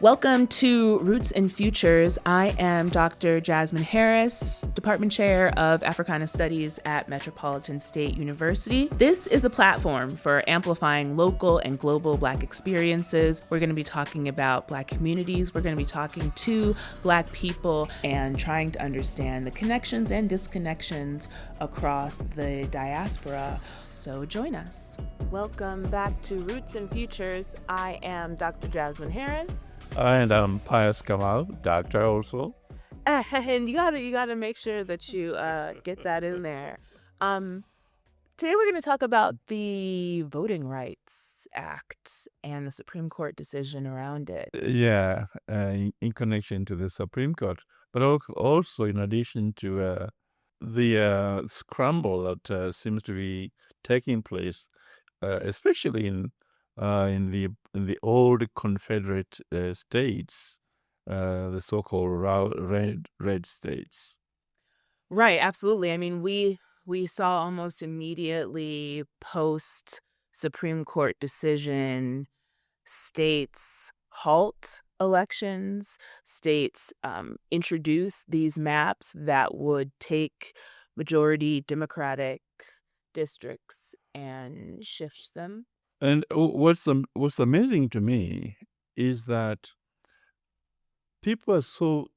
Welcome to Roots and Futures. I am Dr. Jasmine Harris, Department Chair of Africana Studies at Metropolitan State University. This is a platform for amplifying local and global Black experiences. We're going to be talking about Black communities. We're going to be talking to Black people and trying to understand the connections and disconnections across the diaspora. So join us. Welcome back to Roots and Futures. I am Dr. Jasmine Harris. And I'm Pius Kamau, doctor also. And you gotta make sure that you get that in there. Today we're going to talk about the Voting Rights Act and the Supreme Court decision around it. Yeah, in connection to the Supreme Court, but also in addition to the scramble that seems to be taking place, especially in the old Confederate states, the so-called red states. Right, absolutely. I mean, we saw almost immediately post Supreme Court decision states halt elections, states introduce these maps that would take majority Democratic districts and shift them. And what's amazing to me is that people are so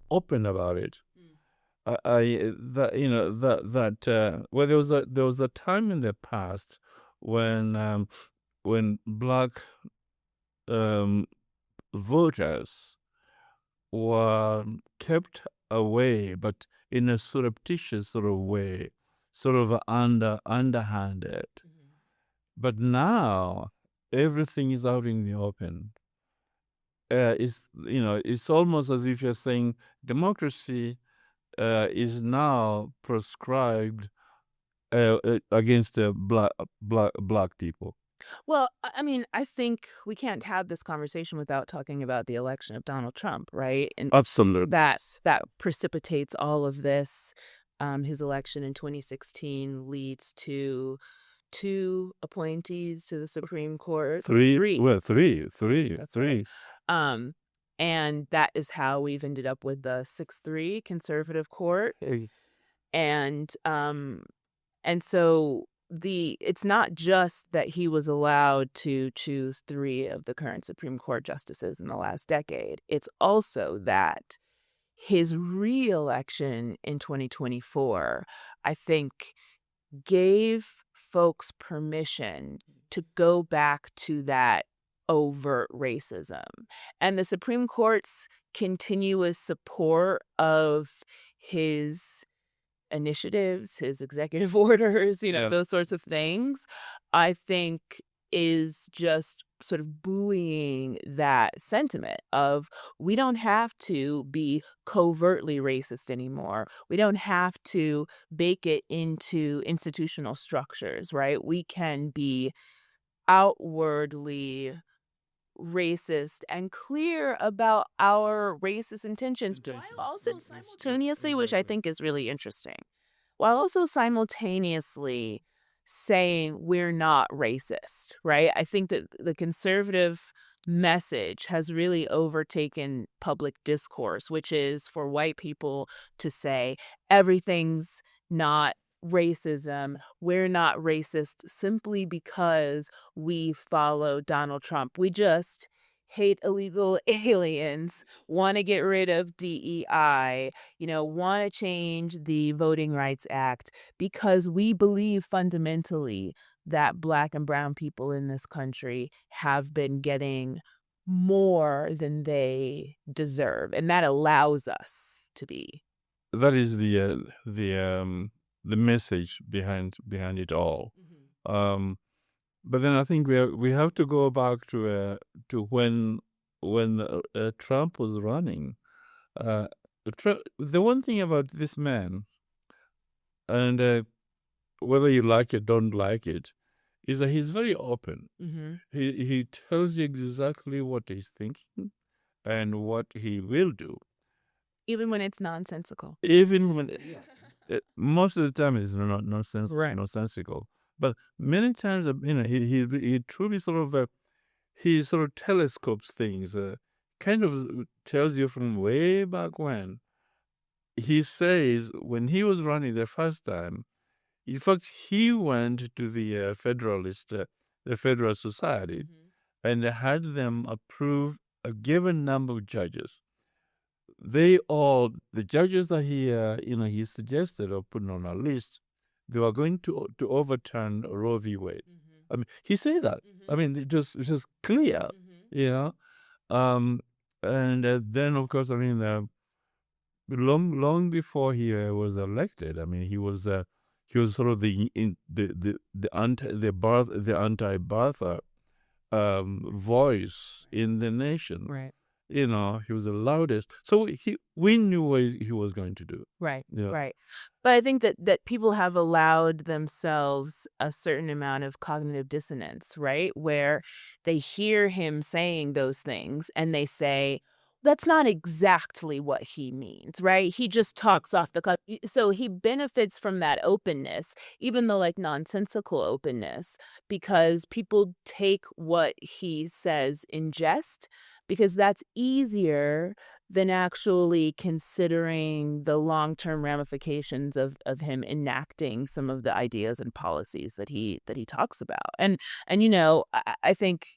open about it. There was a time in the past when Black voters were kept away, but in a surreptitious sort of way, sort of underhanded. But now everything is out in the open. It's almost as if you're saying democracy is now prescribed against black people. Well, I mean, I think we can't have this conversation without talking about the election of Donald Trump, right? And absolutely, that precipitates all of this. His election in 2016 leads to 2 appointees to the Supreme Court. Three. That's three. Right. And that is how we've ended up with the 6-3 conservative court. And so it's not just that he was allowed to choose 3 of the current Supreme Court justices in the last decade. It's also that his re-election in 2024, I think, gave folks permission to go back to that overt racism. And the Supreme Court's continuous support of his initiatives, his executive orders, those sorts of things, I think is just sort of buoying that sentiment of we don't have to be covertly racist anymore. We don't have to bake it into institutional structures, right? We can be outwardly racist and clear about our racist intentions, while also simultaneously, which I think is really interesting, while also simultaneously saying we're not racist, right? I think that the conservative message has really overtaken public discourse, which is for white people to say everything's not racism, we're not racist simply because we follow Donald Trump. We just hate illegal aliens, want to get rid of DEI, want to change the Voting Rights Act because we believe fundamentally that Black and brown people in this country have been getting more than they deserve, and that allows us to be. That is the message behind it all. But then I think we have to go back to when Trump was running. The one thing about this man, and whether you like it, don't like it, is that he's very open. He tells you exactly what he's thinking and what he will do, even when it's nonsensical. Even when most of the time it's not nonsensical. But many times, he truly sort of telescopes things. kind of tells you from way back when. He says when he was running the first time, in fact, he went to the the Federal Society, and had them approve a given number of judges. The judges that he suggested or put on a list, they were going to overturn Roe v. Wade. I mean, he said that. I mean, it's just clear, you know. And then, of course, I mean, long before he was elected, I mean, he was sort of the anti-birther voice in the nation. Right. You know, he was the loudest. So we knew what he was going to do. Right. Yeah. Right. But I think that people have allowed themselves a certain amount of cognitive dissonance, right? Where they hear him saying those things and they say, that's not exactly what he means, right? He just talks off the cuff. So he benefits from that openness, even the like nonsensical openness, because people take what he says in jest because that's easier than actually considering the long-term ramifications of him enacting some of the ideas and policies that he talks about. And I think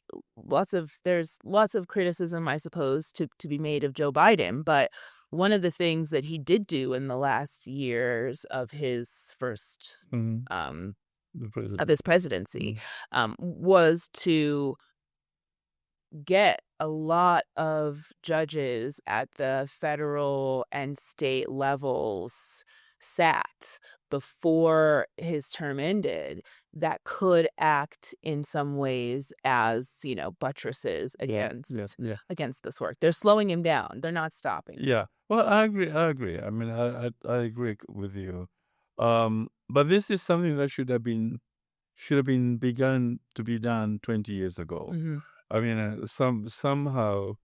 there's lots of criticism, I suppose, to be made of Joe Biden, but one of the things that he did do in the last years of his first Mhm. The of president. his presidency was to get a lot of judges at the federal and state levels sat before his term ended that could act in some ways as, buttresses against this work. They're slowing him down. They're not stopping. Yeah. Well, I agree. I mean, I agree with you. But this is something that should have been begun to be done 20 years ago. I mean, somehow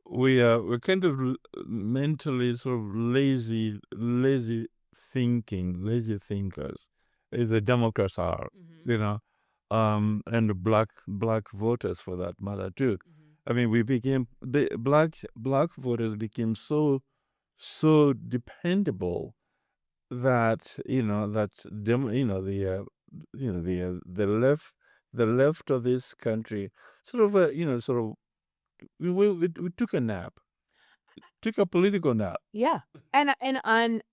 we're kind of mentally sort of lazy lazy thinkers. The Democrats are, and the black voters for that matter too. I mean, the black voters became so dependable that the left of this country sort of we took a nap, took a political nap. Yeah. And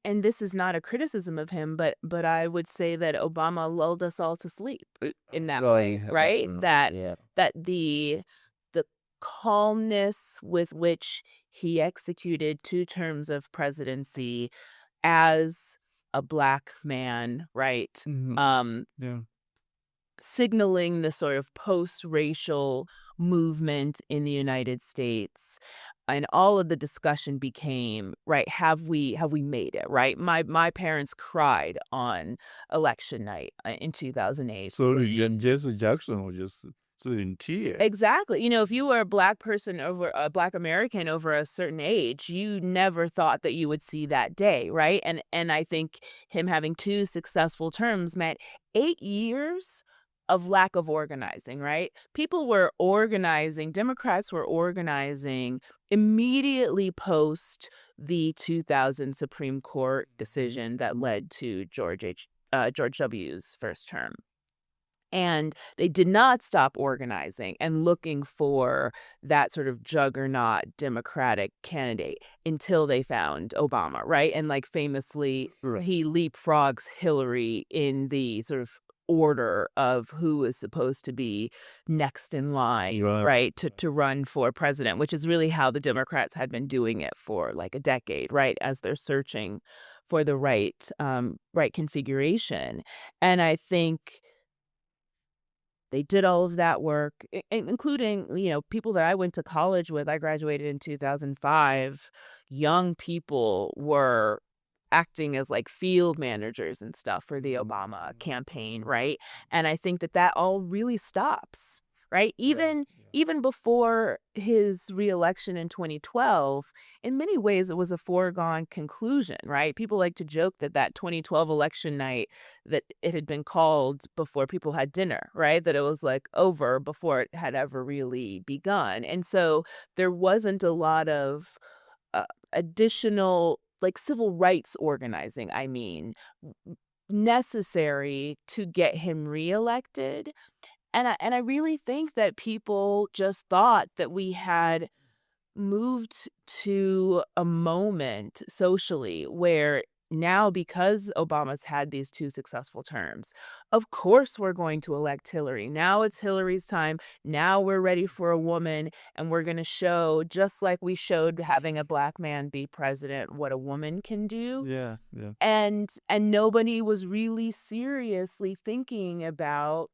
this is not a criticism of him, but I would say that Obama lulled us all to sleep in that way, right? That the calmness with which he executed 2 terms of presidency as a Black man, right? Yeah. Signaling the sort of post-racial movement in the United States, and all of the discussion became, right, have we made it, right? My parents cried on election night in 2008. So Jesse Jackson was just in tears. Exactly. If you were a Black person a Black American over a certain age, you never thought that you would see that day, right? And I think him having 2 successful terms meant 8 years of lack of organizing, right? People were organizing, Democrats were organizing immediately post the 2000 Supreme Court decision that led to George W.'s first term. And they did not stop organizing and looking for that sort of juggernaut Democratic candidate until they found Obama, right? And like famously, he leapfrogs Hillary in the sort of order of who is supposed to be next in line, right, to run for president, which is really how the Democrats had been doing it for like a decade, right, as they're searching for the right configuration. And I think they did all of that work, including, people that I went to college with. I graduated in 2005. Young people were acting as like field managers and stuff for the Obama campaign, right? And I think that all really stops, right? Even even before his reelection in 2012, in many ways it was a foregone conclusion, right? People like to joke that that 2012 election night that it had been called before people had dinner, right? That it was like over before it had ever really begun. And so there wasn't a lot of uh, additional like civil rights organizing, I mean, necessary to get him reelected. And I really think that people just thought that we had moved to a moment socially where now, because Obama's had these 2 successful terms, of course we're going to elect Hillary. Now it's Hillary's time. Now we're ready for a woman, and we're gonna show, just like we showed having a black man be president, what a woman can do. Yeah, yeah. And nobody was really seriously thinking about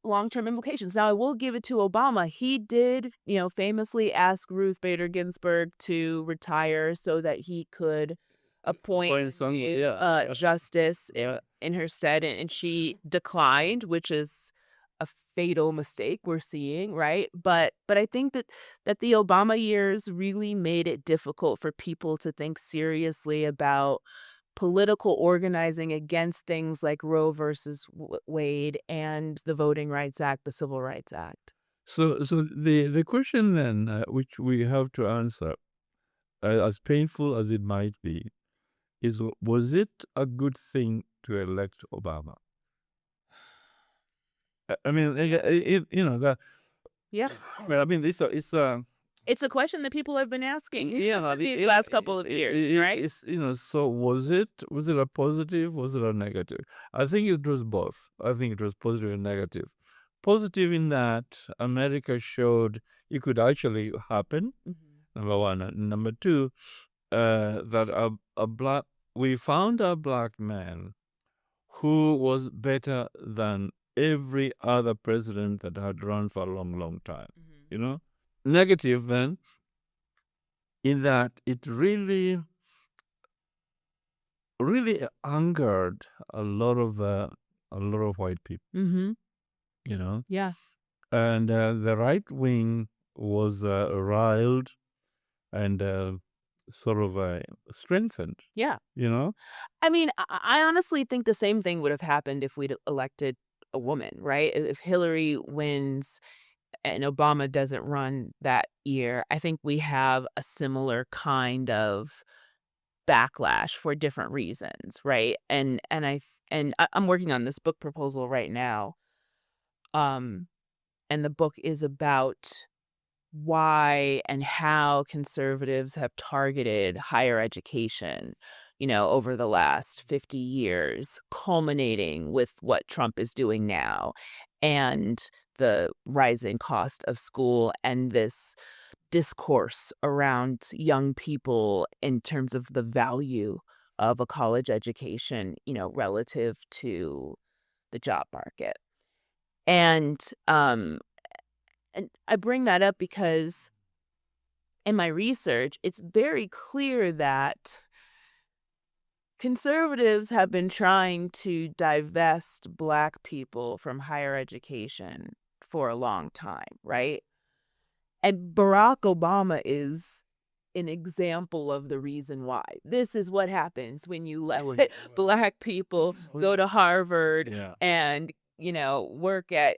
long-term implications. Now, I will give it to Obama. He did, famously ask Ruth Bader Ginsburg to retire so that he could appoint Appoint some, a, yeah. justice in her stead, and she declined, which is a fatal mistake we're seeing, right? But I think that the Obama years really made it difficult for people to think seriously about political organizing against things like Roe versus Wade and the Voting Rights Act, the Civil Rights Act. So the question then, which we have to answer, as painful as it might be, is was it a good thing to elect Obama? I mean, that. Yeah. I mean, It's a question that people have been asking yeah, these last couple of years, right? It's, so was it a positive? Was it a negative? I think it was both. I think it was positive and negative. Positive in that America showed it could actually happen. Number one, and number two, that we found a black man who was better than every other president that had run for a long, long time. Negative then, in that it really, really angered a lot of white people. Yeah. And the right wing was riled and sort of strengthened. Yeah. You know, I mean, I honestly think the same thing would have happened if we'd elected a woman, right? If Hillary wins and Obama doesn't run that year, I think we have a similar kind of backlash for different reasons, right? I'm working on this book proposal right now. And the book is about why and how conservatives have targeted higher education, over the last 50 years, culminating with what Trump is doing now and the rising cost of school and this discourse around young people in terms of the value of a college education, relative to the job market. And I bring that up because in my research, it's very clear that conservatives have been trying to divest Black people from higher education for a long time, right? And Barack Obama is an example of the reason why. This is what happens when you let Black people go to Harvard and, work at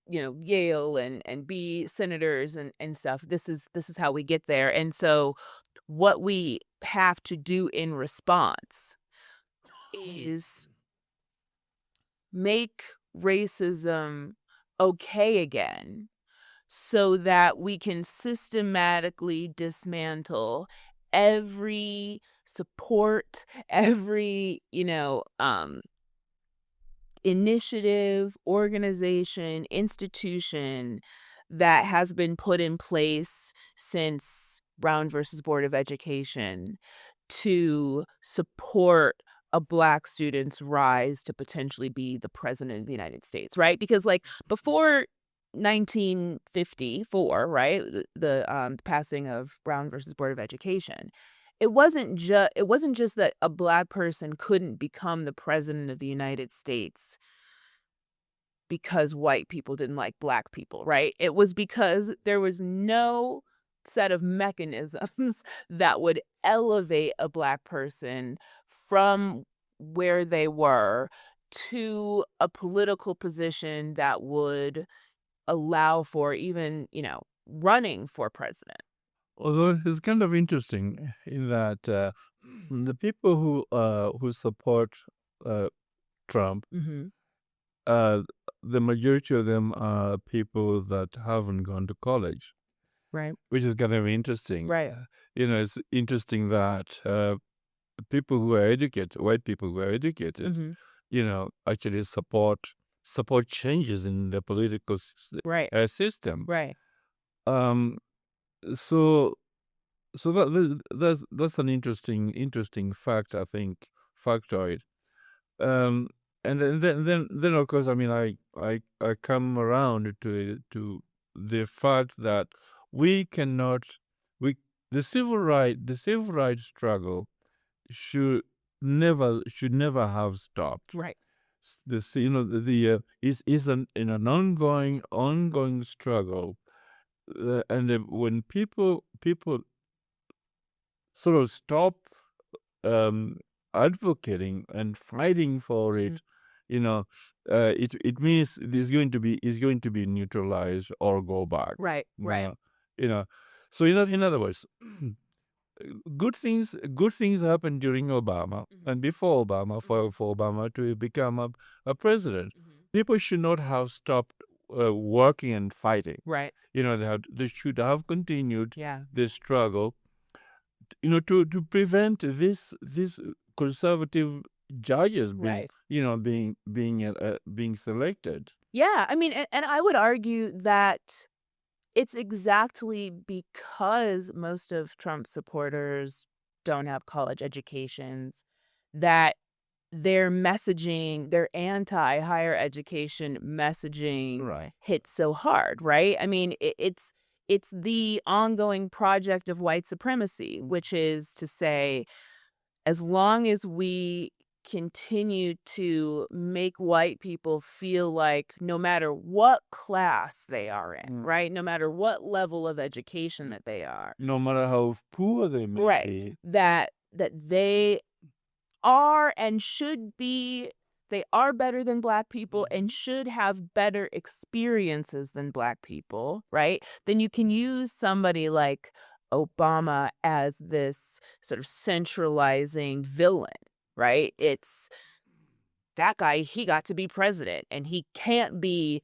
Yale and be senators and stuff. This is how we get there. And so what we have to do in response is make racism okay again so that we can systematically dismantle every support, every, initiative, organization, institution that has been put in place since Brown versus Board of Education to support a Black student's rise to potentially be the president of the United States, right? Because before 1954, right, the passing of Brown versus Board of Education, it wasn't just that a Black person couldn't become the president of the United States. because white people didn't like black people, right? It was because there was no set of mechanisms that would elevate a black person from where they were to a political position that would allow for even, running for president. Although it's kind of interesting in that the people who support Trump, Mhm. uh, the majority of them are people that haven't gone to college, Right. which is kind of interesting. Right. It's interesting that people who are educated, white people who are educated, Mhm. actually support changes in the political Right. system. Right. Um, so that's an interesting fact, I think, factoid. Um, and then of course, I mean, I come around to the fact that we cannot we the civil rights struggle should never have stopped. Right. This is an ongoing struggle, and when people sort of stop um, advocating and fighting for Mhm. it, it means is going to be neutralized or go back. Right. Right. You know. So in other words, good things happened during Obama and before Obama for Obama to become a president. People should not have stopped working and fighting. Right. They should have continued Yeah. this struggle, to prevent this conservative judges being Right. being selected. Yeah. I mean, and I would argue that it's exactly because most of Trump supporters don't have college educations that their messaging, their anti-higher education messaging Right. hits so hard, right? I mean, it's the ongoing project of white supremacy, which is to say, as long as we continue to make white people feel like no matter what class they are in, right? No matter what level of education that they are, No matter how poor they may right, be. that they are and should be, they are better than black people and should have better experiences than black people, right? Then you can use somebody like Obama as this sort of centralizing villain, right? It's that guy, he got to be president and he can't be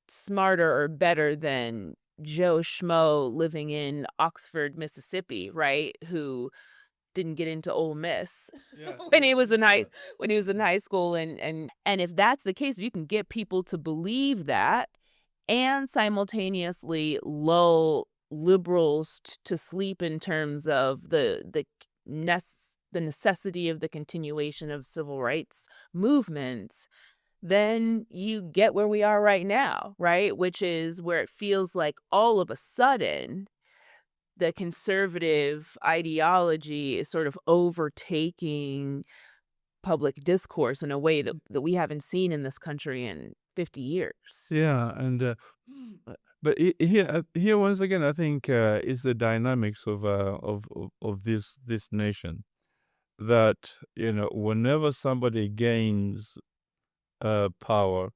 smarter or better than Joe Schmo living in Oxford, Mississippi, right? Who didn't get into Ole Miss Yeah. when he was in high school, and if that's the case, if you can get people to believe that and simultaneously lull liberals to sleep in terms of the necessity of the continuation of civil rights movements, then you get where we are right now, right? Which is where it feels like all of a sudden the conservative ideology is sort of overtaking public discourse in a way that we haven't seen in this country in 50 years. Yeah, and but here once again, I think is the dynamics of this nation, that whenever somebody gains power,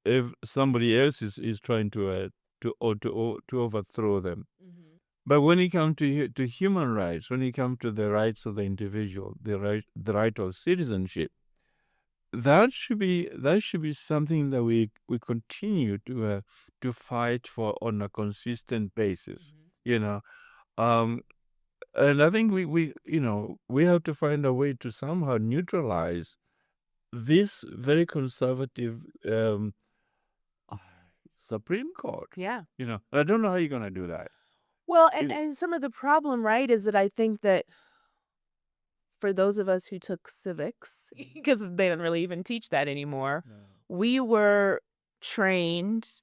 if somebody else is trying to overthrow them. But when it comes to human rights, when it comes to the rights of the individual, the right of citizenship, that should be something that we continue to fight for on a consistent basis. Um, and I think we have to find a way to somehow neutralize this very conservative Supreme Court. Yeah. I don't know how you're gonna do that. Well, It- and some of the problem, right, is that I think that for those of us who took civics, because they don't really even teach that anymore, we were trained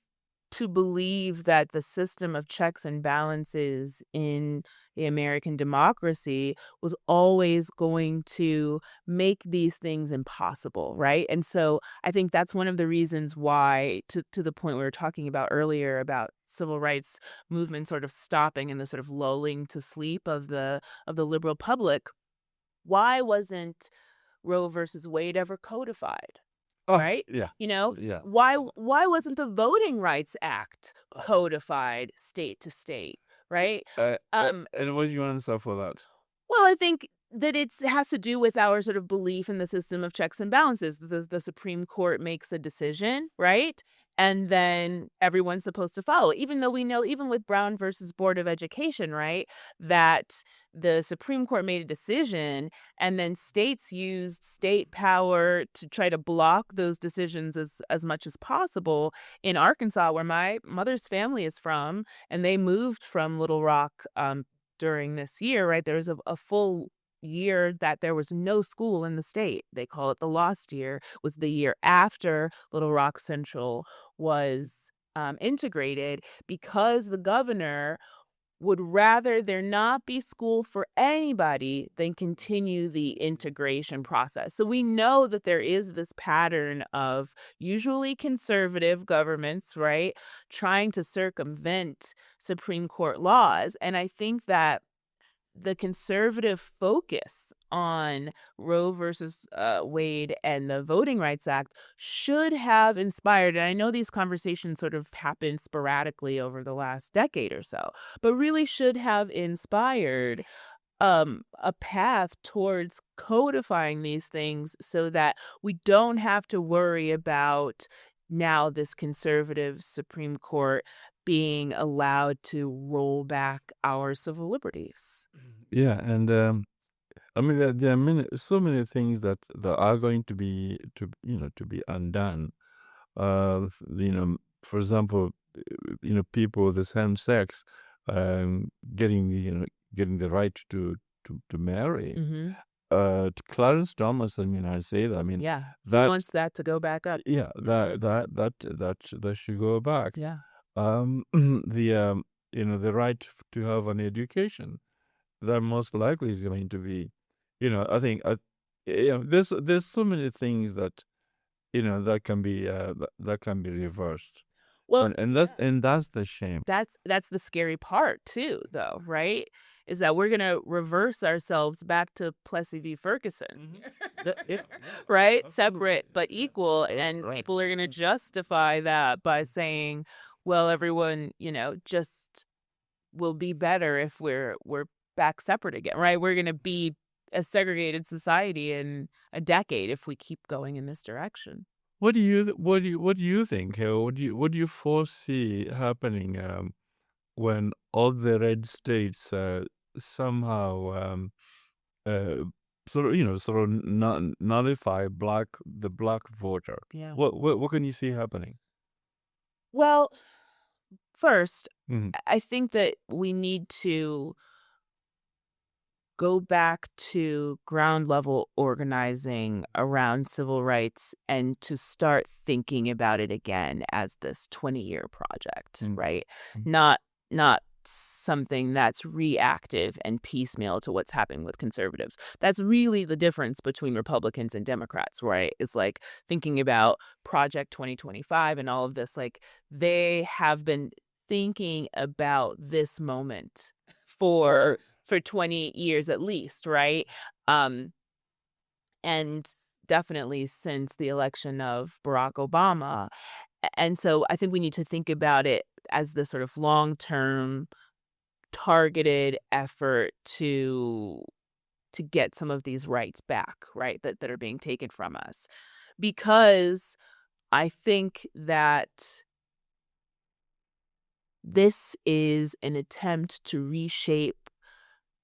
to believe that the system of checks and balances in the American democracy was always going to make these things impossible, right? And so I think that's one of the reasons why, to the point we were talking about earlier about civil rights movement sort of stopping and the sort of lulling to sleep of the liberal public, why wasn't Roe versus Wade ever codified? Oh, Right? yeah, You know, yeah. why wasn't the Voting Rights Act codified state to state, right? And what do you answer for that? Well, I think that it has to do with our sort of belief in the system of checks and balances. The Supreme Court makes a decision, right? And then everyone's supposed to follow, even though we know, even with Brown versus Board of Education, right, that the Supreme Court made a decision and then states used state power to try to block those decisions as much as possible. In Arkansas, where my mother's family is from, and they moved from Little Rock during this year, right? There was a full year that there was no school in the state. They call it the lost year. Was the year after Little Rock Central was integrated, because the governor would rather there not be school for anybody than continue the integration process. So we know that there is this pattern of usually conservative governments, right, trying to circumvent Supreme Court laws. And I think that the conservative focus on Roe versus Wade and the Voting Rights Act should have inspired, and I know these conversations sort of happened sporadically over the last decade or so, but really should have inspired a path towards codifying these things so that we don't have to worry about now this conservative Supreme Court being allowed to roll back our civil liberties. Yeah, and I mean, there are so many things that are going to be to be undone. You know, for example, people with the same sex, getting getting the right to marry. Mhm. Clarence Thomas, I mean, I say that. I mean, Yeah. He that wants that to go back up. yeah, that should go back. Yeah. The the right to have an education, that most likely is going to be, I think, there's so many things that that can be that can be reversed, Well, and that's the shame. that's the scary part too, though, right? Is that we're gonna reverse ourselves back to Plessy v. Ferguson, Yeah, right? absolutely. Separate but equal, and Right. people are gonna justify that by saying, well, everyone, just will be better if we're back separate again, right? We're gonna be a segregated society in a decade if we keep going in this direction. What do you think? What do you foresee happening when all the red states somehow uh, sort of nullify the black voter? Yeah. What can you see happening? Well, first, Hmm. I think that we need to go back to ground level organizing around civil rights and to start thinking about it again as this 20-year project, Mm. right? Mm. Not something that's reactive and piecemeal to what's happening with conservatives. That's really the difference between Republicans and Democrats, right? Is like thinking about Project 2025 and all of this, like they have been thinking about this moment for 20 years at least, right? Um, and definitely since the election of Barack Obama. And so I think we need to think about it as this sort of long-term targeted effort to get some of these rights back, right? That are being taken from us. Because I think that this is an attempt to reshape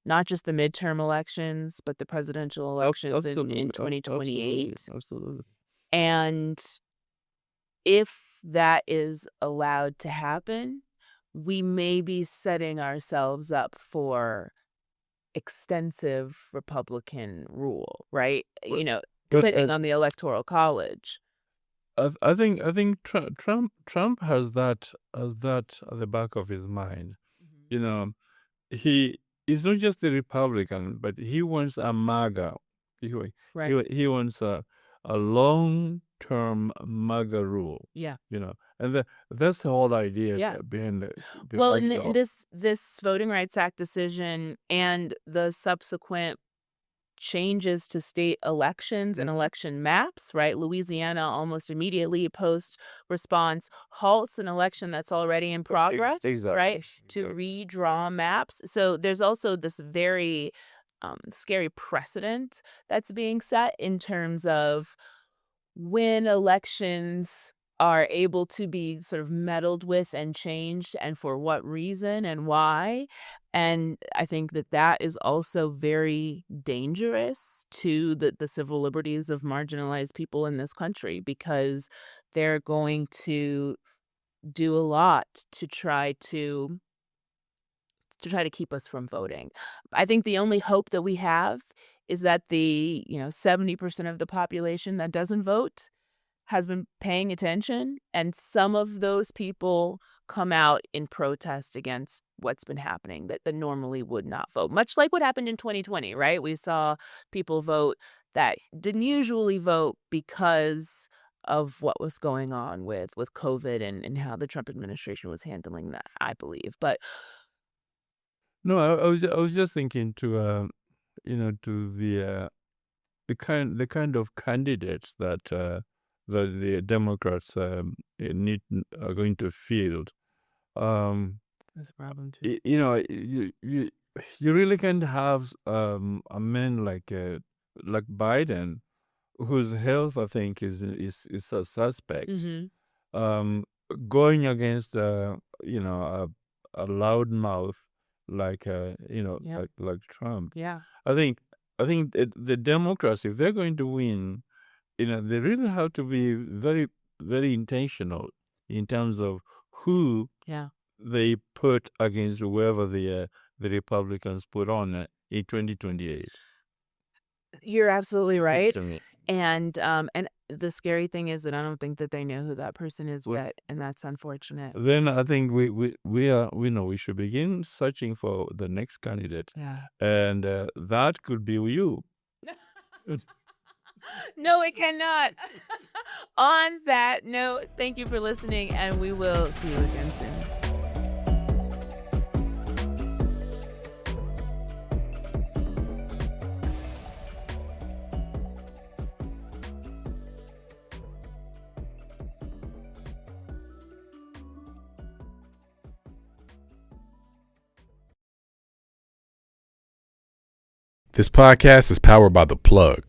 not just the midterm elections, but the presidential elections in 2028. Absolutely. And if that is allowed to happen, we may be setting ourselves up for extensive Republican rule, right? But Depending uh, on the Electoral College. I think Trump has that at the back of his mind. You know, he is not just a Republican, but he wants a MAGA. Right. He wants a long-term MAGA rule. Yeah. And that's the whole idea Yeah. behind Well, behind in this Voting Rights Act decision and the subsequent changes to state elections and election maps, right? Louisiana almost immediately post response halts an election that's already in progress, Exactly. right? To redraw maps. So there's also this very scary precedent that's being set in terms of when elections are able to be sort of meddled with and changed and for what reason and why. And I think that is also very dangerous to the civil liberties of marginalized people in this country because they're going to do a lot to try to keep us from voting. I think the only hope that we have is that the 70% of the population that doesn't vote has been paying attention, and some of those people come out in protest against what's been happening that normally would not vote. Much like what happened in 2020, right? We saw people vote that didn't usually vote because of what was going on with COVID and how the Trump administration was handling that, I believe. But No, I was just thinking to the kind of candidates that the Democrats are going to field. that's a problem too. You really can't have a man like Biden, whose health I think is a suspect, um, going against a loudmouth like Yep. like Trump. Yeah. I think the Democrats, if they're going to win, they really have to be very, very intentional in terms of who Yeah. they put against whoever the Republicans put on in 2028. You're absolutely right. To me. And the scary thing is that I don't think that they know who that person is Well- yet, and that's unfortunate. Then I think we should begin searching for the next candidate, Yeah. and that could be you. No, it cannot. On that note, thank you for listening, and we will see you again soon. This podcast is powered by The Plug.